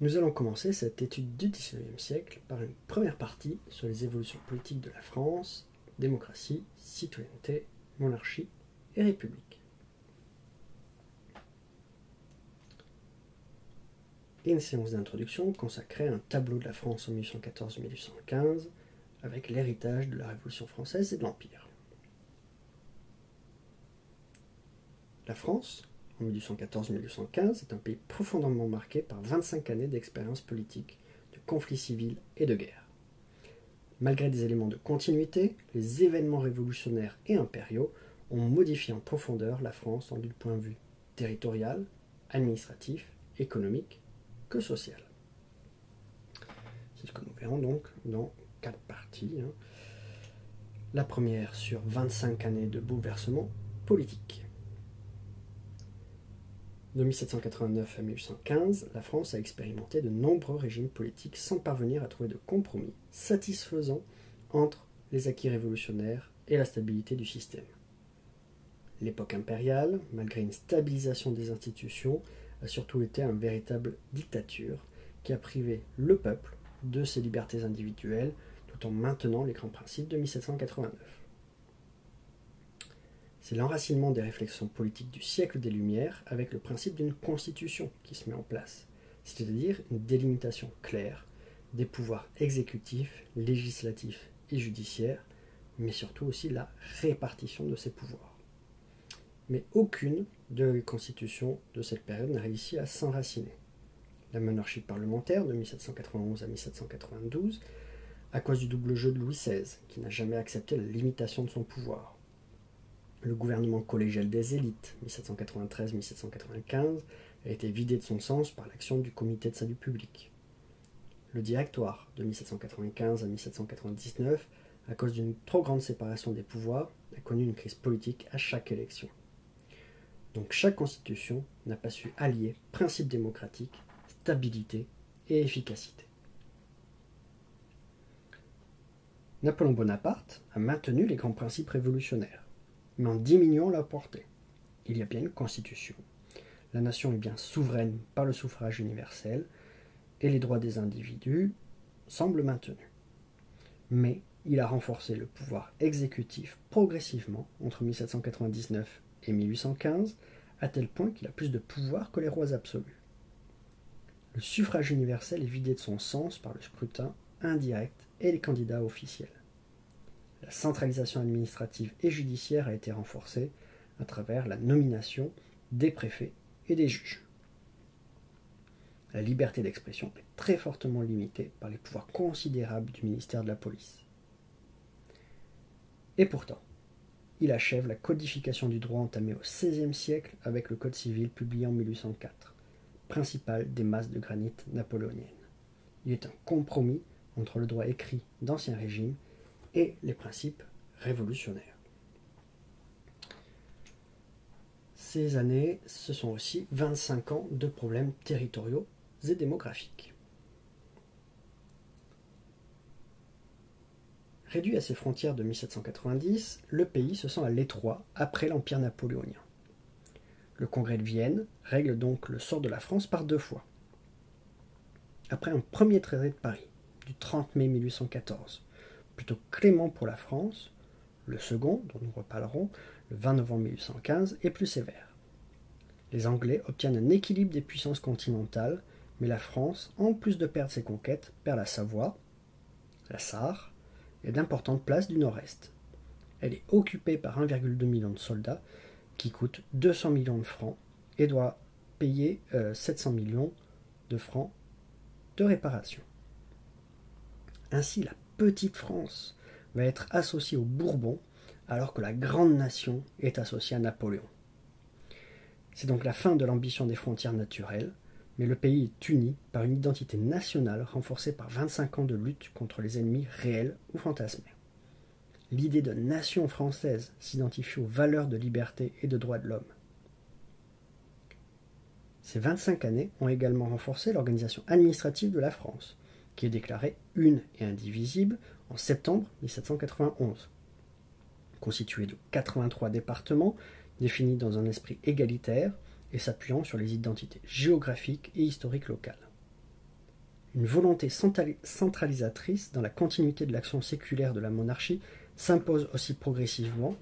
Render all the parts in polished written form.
Nous allons commencer cette étude du XIXe siècle par une première partie sur les évolutions politiques de la France, démocratie, citoyenneté, monarchie et république. Et une séance d'introduction consacrée à un tableau de la France en 1814-1815 avec l'héritage de la Révolution française et de l'Empire. La France, en 1814-1815, est un pays profondément marqué par 25 années d'expérience politique, de conflits civils et de guerres. Malgré des éléments de continuité, les événements révolutionnaires et impériaux ont modifié en profondeur la France tant du point de vue territorial, administratif, économique que social. C'est ce que nous verrons donc dans 4 parties. La première sur 25 années de bouleversements politiques. De 1789 à 1815, la France a expérimenté de nombreux régimes politiques sans parvenir à trouver de compromis satisfaisant entre les acquis révolutionnaires et la stabilité du système. L'époque impériale, malgré une stabilisation des institutions, a surtout été une véritable dictature qui a privé le peuple de ses libertés individuelles tout en maintenant les grands principes de 1789. C'est l'enracinement des réflexions politiques du siècle des Lumières avec le principe d'une constitution qui se met en place, c'est-à-dire une délimitation claire des pouvoirs exécutifs, législatifs et judiciaires, mais surtout aussi la répartition de ces pouvoirs. Mais aucune des constitutions de cette période n'a réussi à s'enraciner. La monarchie parlementaire de 1791 à 1792, à cause du double jeu de Louis XVI, qui n'a jamais accepté la limitation de son pouvoir. Le gouvernement collégial des élites, 1793-1795, a été vidé de son sens par l'action du comité de salut public. Le directoire, de 1795 à 1799, à cause d'une trop grande séparation des pouvoirs, a connu une crise politique à chaque élection. Donc chaque constitution n'a pas su allier principe démocratique, stabilité et efficacité. Napoléon Bonaparte a maintenu les grands principes révolutionnaires, mais en diminuant leur portée. Il y a bien une constitution. La nation est bien souveraine par le suffrage universel et les droits des individus semblent maintenus. Mais il a renforcé le pouvoir exécutif progressivement entre 1799 et 1815, à tel point qu'il a plus de pouvoir que les rois absolus. Le suffrage universel est vidé de son sens par le scrutin indirect et les candidats officiels. La centralisation administrative et judiciaire a été renforcée à travers la nomination des préfets et des juges. La liberté d'expression est très fortement limitée par les pouvoirs considérables du ministère de la Police. Et pourtant, il achève la codification du droit entamée au XVIe siècle avec le Code civil publié en 1804, principal des masses de granit napoléoniennes. Il est un compromis entre le droit écrit d'Ancien Régime et les principes révolutionnaires. Ces années, ce sont aussi 25 ans de problèmes territoriaux et démographiques. Réduit à ses frontières de 1790, le pays se sent à l'étroit après l'Empire napoléonien. Le Congrès de Vienne règle donc le sort de la France par 2 fois. Après un premier traité de Paris, du 30 mai 1814, plutôt clément pour la France, le second, dont nous reparlerons, le 20 novembre 1815, est plus sévère. Les Anglais obtiennent un équilibre des puissances continentales, mais la France, en plus de perdre ses conquêtes, perd la Savoie, la Sarre et d'importantes places du nord-est. Elle est occupée par 1,2 million de soldats qui coûtent 200 millions de francs et doit payer 700 millions de francs de réparation. Ainsi, la petite France va être associée aux Bourbons alors que la grande nation est associée à Napoléon. C'est donc la fin de l'ambition des frontières naturelles, mais le pays est uni par une identité nationale renforcée par 25 ans de lutte contre les ennemis réels ou fantasmés. L'idée de nation française s'identifie aux valeurs de liberté et de droits de l'homme. Ces 25 années ont également renforcé l'organisation administrative de la France, qui est déclarée une et indivisible en septembre 1791. Constituée de 83 départements définis dans un esprit égalitaire et s'appuyant sur les identités géographiques et historiques locales. Une volonté centralisatrice dans la continuité de l'action séculaire de la monarchie s'impose aussi progressivement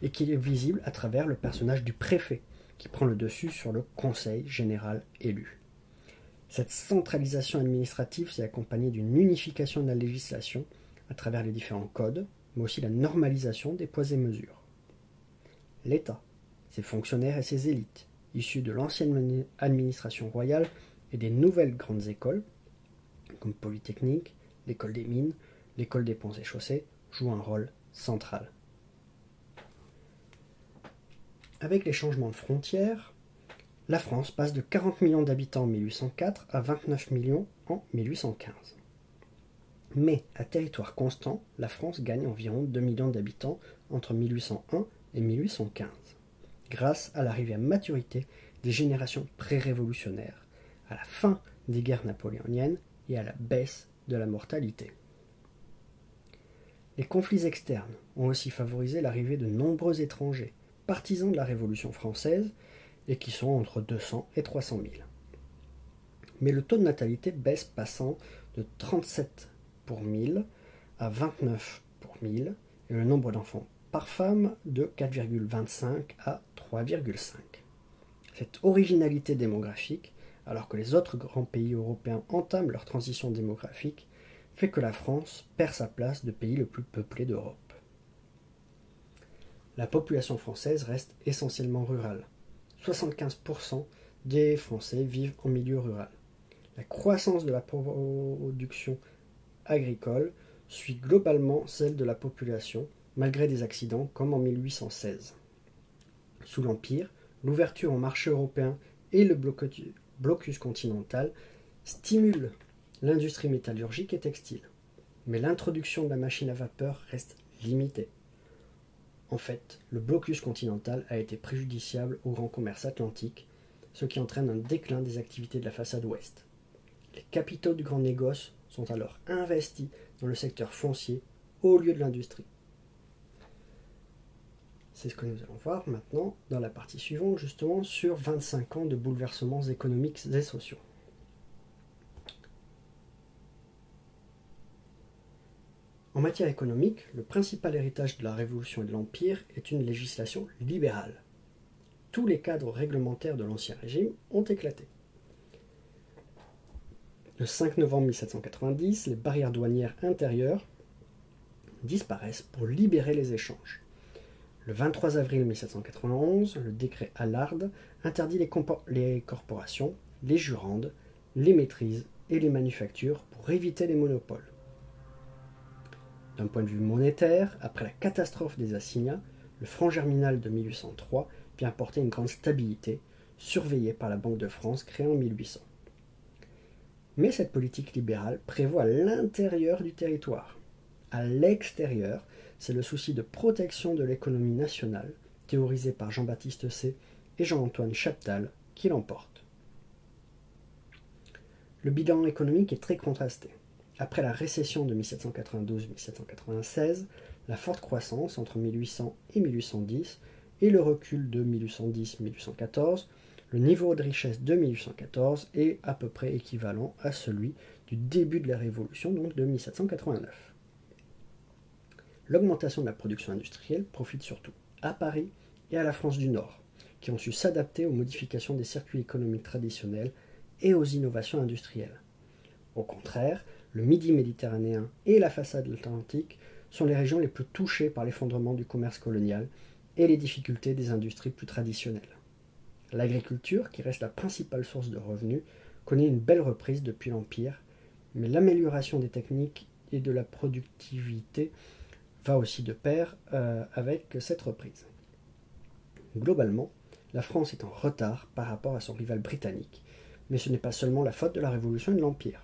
et qui est visible à travers le personnage du préfet, qui prend le dessus sur le conseil général élu. Cette centralisation administrative s'est accompagnée d'une unification de la législation à travers les différents codes, mais aussi la normalisation des poids et mesures. L'État, ses fonctionnaires et ses élites, issus de l'ancienne administration royale et des nouvelles grandes écoles, comme Polytechnique, l'école des mines, l'école des ponts et chaussées, jouent un rôle central. Avec les changements de frontières, la France passe de 40 millions d'habitants en 1804 à 29 millions en 1815. Mais à territoire constant, la France gagne environ 2 millions d'habitants entre 1801 et 1815, grâce à l'arrivée à maturité des générations pré-révolutionnaires, à la fin des guerres napoléoniennes et à la baisse de la mortalité. Les conflits externes ont aussi favorisé l'arrivée de nombreux étrangers, partisans de la Révolution française, et qui sont entre 200 et 300 000. Mais le taux de natalité baisse, passant de 37 pour 1000 à 29 pour 1000, et le nombre d'enfants par femme de 4,25 à 3,5. Cette originalité démographique, alors que les autres grands pays européens entament leur transition démographique, fait que la France perd sa place de pays le plus peuplé d'Europe. La population française reste essentiellement rurale. 75% des Français vivent en milieu rural. La croissance de la production agricole suit globalement celle de la population, malgré des accidents comme en 1816. Sous l'Empire, l'ouverture au marché européen et le blocus continental stimulent l'industrie métallurgique et textile. Mais l'introduction de la machine à vapeur reste limitée. En fait, le blocus continental a été préjudiciable au grand commerce atlantique, ce qui entraîne un déclin des activités de la façade ouest. Les capitaux du grand négoce sont alors investis dans le secteur foncier au lieu de l'industrie. C'est ce que nous allons voir maintenant dans la partie suivante, justement sur 25 ans de bouleversements économiques et sociaux. En matière économique, le principal héritage de la Révolution et de l'Empire est une législation libérale. Tous les cadres réglementaires de l'Ancien Régime ont éclaté. Le 5 novembre 1790, les barrières douanières intérieures disparaissent pour libérer les échanges. Le 23 avril 1791, le décret Allard interdit les corporations, les jurandes, les maîtrises et les manufactures pour éviter les monopoles. D'un point de vue monétaire, après la catastrophe des assignats, le franc germinal de 1803 vient apporter une grande stabilité, surveillée par la Banque de France créée en 1800. Mais cette politique libérale prévoit à l'intérieur du territoire. À l'extérieur, c'est le souci de protection de l'économie nationale, théorisé par Jean-Baptiste Say et Jean-Antoine Chaptal, qui l'emporte. Le bilan économique est très contrasté. Après la récession de 1792-1796, la forte croissance entre 1800 et 1810 et le recul de 1810-1814, le niveau de richesse de 1814 est à peu près équivalent à celui du début de la Révolution, donc de 1789. L'augmentation de la production industrielle profite surtout à Paris et à la France du Nord, qui ont su s'adapter aux modifications des circuits économiques traditionnels et aux innovations industrielles. Au contraire, le Midi méditerranéen et la façade atlantique sont les régions les plus touchées par l'effondrement du commerce colonial et les difficultés des industries plus traditionnelles. L'agriculture, qui reste la principale source de revenus, connaît une belle reprise depuis l'Empire, mais l'amélioration des techniques et de la productivité va aussi de pair avec cette reprise. Globalement, la France est en retard par rapport à son rival britannique, mais ce n'est pas seulement la faute de la Révolution et de l'Empire.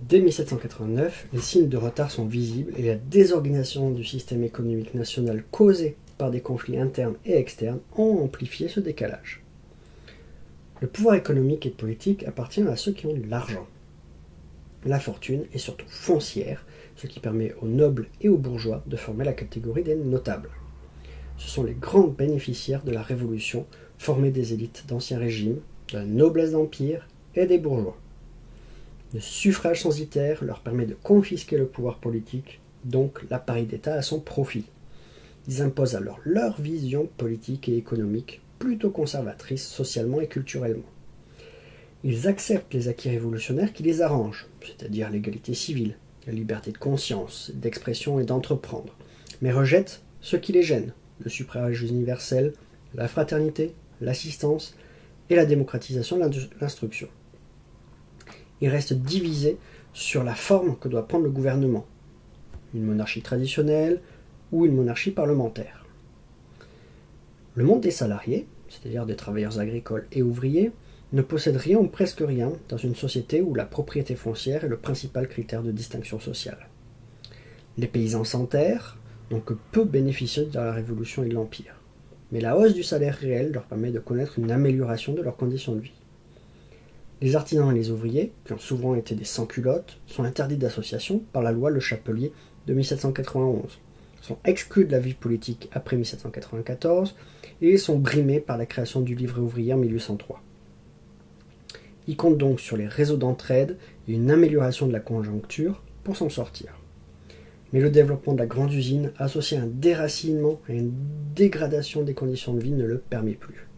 Dès 1789, les signes de retard sont visibles et la désorganisation du système économique national causée par des conflits internes et externes ont amplifié ce décalage. Le pouvoir économique et politique appartient à ceux qui ont de l'argent. La fortune est surtout foncière, ce qui permet aux nobles et aux bourgeois de former la catégorie des notables. Ce sont les grands bénéficiaires de la Révolution, formés des élites d'Ancien Régime, de la noblesse d'Empire et des bourgeois. Le suffrage censitaire leur permet de confisquer le pouvoir politique, donc l'appareil d'État à son profit. Ils imposent alors leur vision politique et économique, plutôt conservatrice socialement et culturellement. Ils acceptent les acquis révolutionnaires qui les arrangent, c'est-à-dire l'égalité civile, la liberté de conscience, d'expression et d'entreprendre, mais rejettent ce qui les gêne, le suffrage universel, la fraternité, l'assistance et la démocratisation de l'instruction. Ils restent divisés sur la forme que doit prendre le gouvernement, une monarchie traditionnelle ou une monarchie parlementaire. Le monde des salariés, c'est-à-dire des travailleurs agricoles et ouvriers, ne possède rien ou presque rien dans une société où la propriété foncière est le principal critère de distinction sociale. Les paysans s'enterrent, n'ont que peu bénéficié de la Révolution et de l'Empire. Mais la hausse du salaire réel leur permet de connaître une amélioration de leurs conditions de vie. Les artisans et les ouvriers, qui ont souvent été des sans-culottes, sont interdits d'association par la loi Le Chapelier de 1791, sont exclus de la vie politique après 1794 et sont brimés par la création du livret ouvrier en 1803. Ils comptent donc sur les réseaux d'entraide et une amélioration de la conjoncture pour s'en sortir. Mais le développement de la grande usine, associé à un déracinement et une dégradation des conditions de vie, ne le permet plus.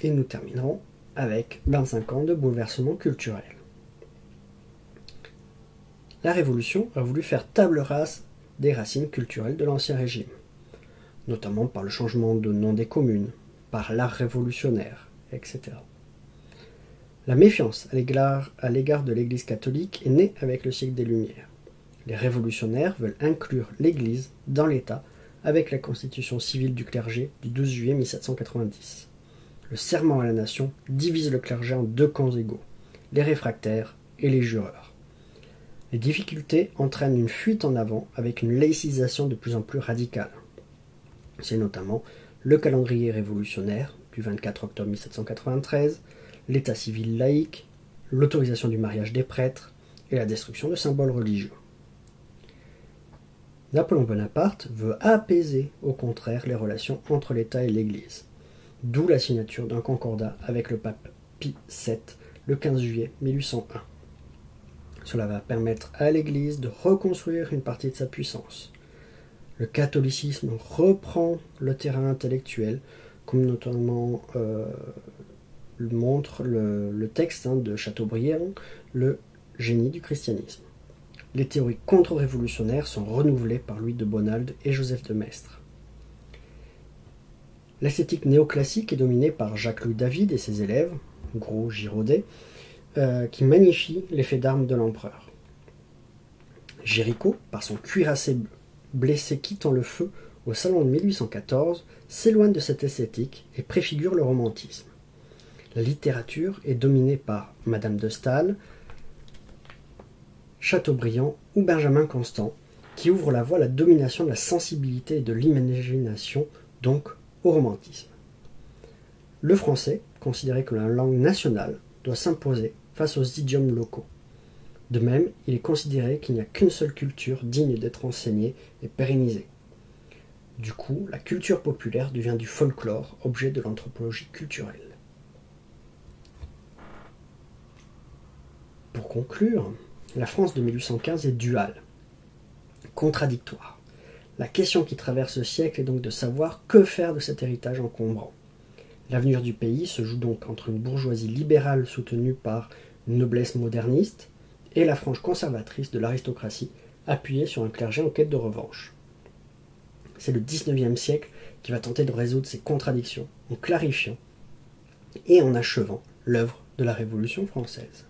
Et nous terminerons avec 25 ans de bouleversement culturel. La Révolution a voulu faire table rase des racines culturelles de l'Ancien Régime, notamment par le changement de nom des communes, par l'art révolutionnaire, etc. La méfiance à l'égard de l'Église catholique est née avec le siècle des Lumières. Les révolutionnaires veulent inclure l'Église dans l'État avec la constitution civile du clergé du 12 juillet 1790. Le serment à la nation divise le clergé en deux camps égaux, les réfractaires et les jureurs. Les difficultés entraînent une fuite en avant avec une laïcisation de plus en plus radicale. C'est notamment le calendrier révolutionnaire du 24 octobre 1793, l'état civil laïque, l'autorisation du mariage des prêtres et la destruction de symboles religieux. Napoléon Bonaparte veut apaiser au contraire les relations entre l'État et l'Église, d'où la signature d'un concordat avec le pape Pie VII le 15 juillet 1801. Cela va permettre à l'Église de reconstruire une partie de sa puissance. Le catholicisme reprend le terrain intellectuel, comme notamment le montre le texte de Chateaubriand, Le génie du christianisme. Les théories contre-révolutionnaires sont renouvelées par Louis de Bonald et Joseph de Maistre. L'esthétique néoclassique est dominée par Jacques-Louis David et ses élèves, Gros, Girodet, qui magnifient l'effet d'armes de l'empereur. Géricault, par son cuirassé blessé quittant le feu au salon de 1814, s'éloigne de cette esthétique et préfigure le romantisme. La littérature est dominée par Madame de Staël, Chateaubriand ou Benjamin Constant, qui ouvrent la voie à la domination de la sensibilité et de l'imagination, donc au romantisme. Le français, considéré comme la langue nationale, doit s'imposer face aux idiomes locaux. De même, il est considéré qu'il n'y a qu'une seule culture digne d'être enseignée et pérennisée. Du coup, la culture populaire devient du folklore, objet de l'anthropologie culturelle. Pour conclure, la France de 1815 est duale, contradictoire. La question qui traverse ce siècle est donc de savoir que faire de cet héritage encombrant. L'avenir du pays se joue donc entre une bourgeoisie libérale soutenue par une noblesse moderniste et la frange conservatrice de l'aristocratie appuyée sur un clergé en quête de revanche. C'est le XIXe siècle qui va tenter de résoudre ces contradictions en clarifiant et en achevant l'œuvre de la Révolution française.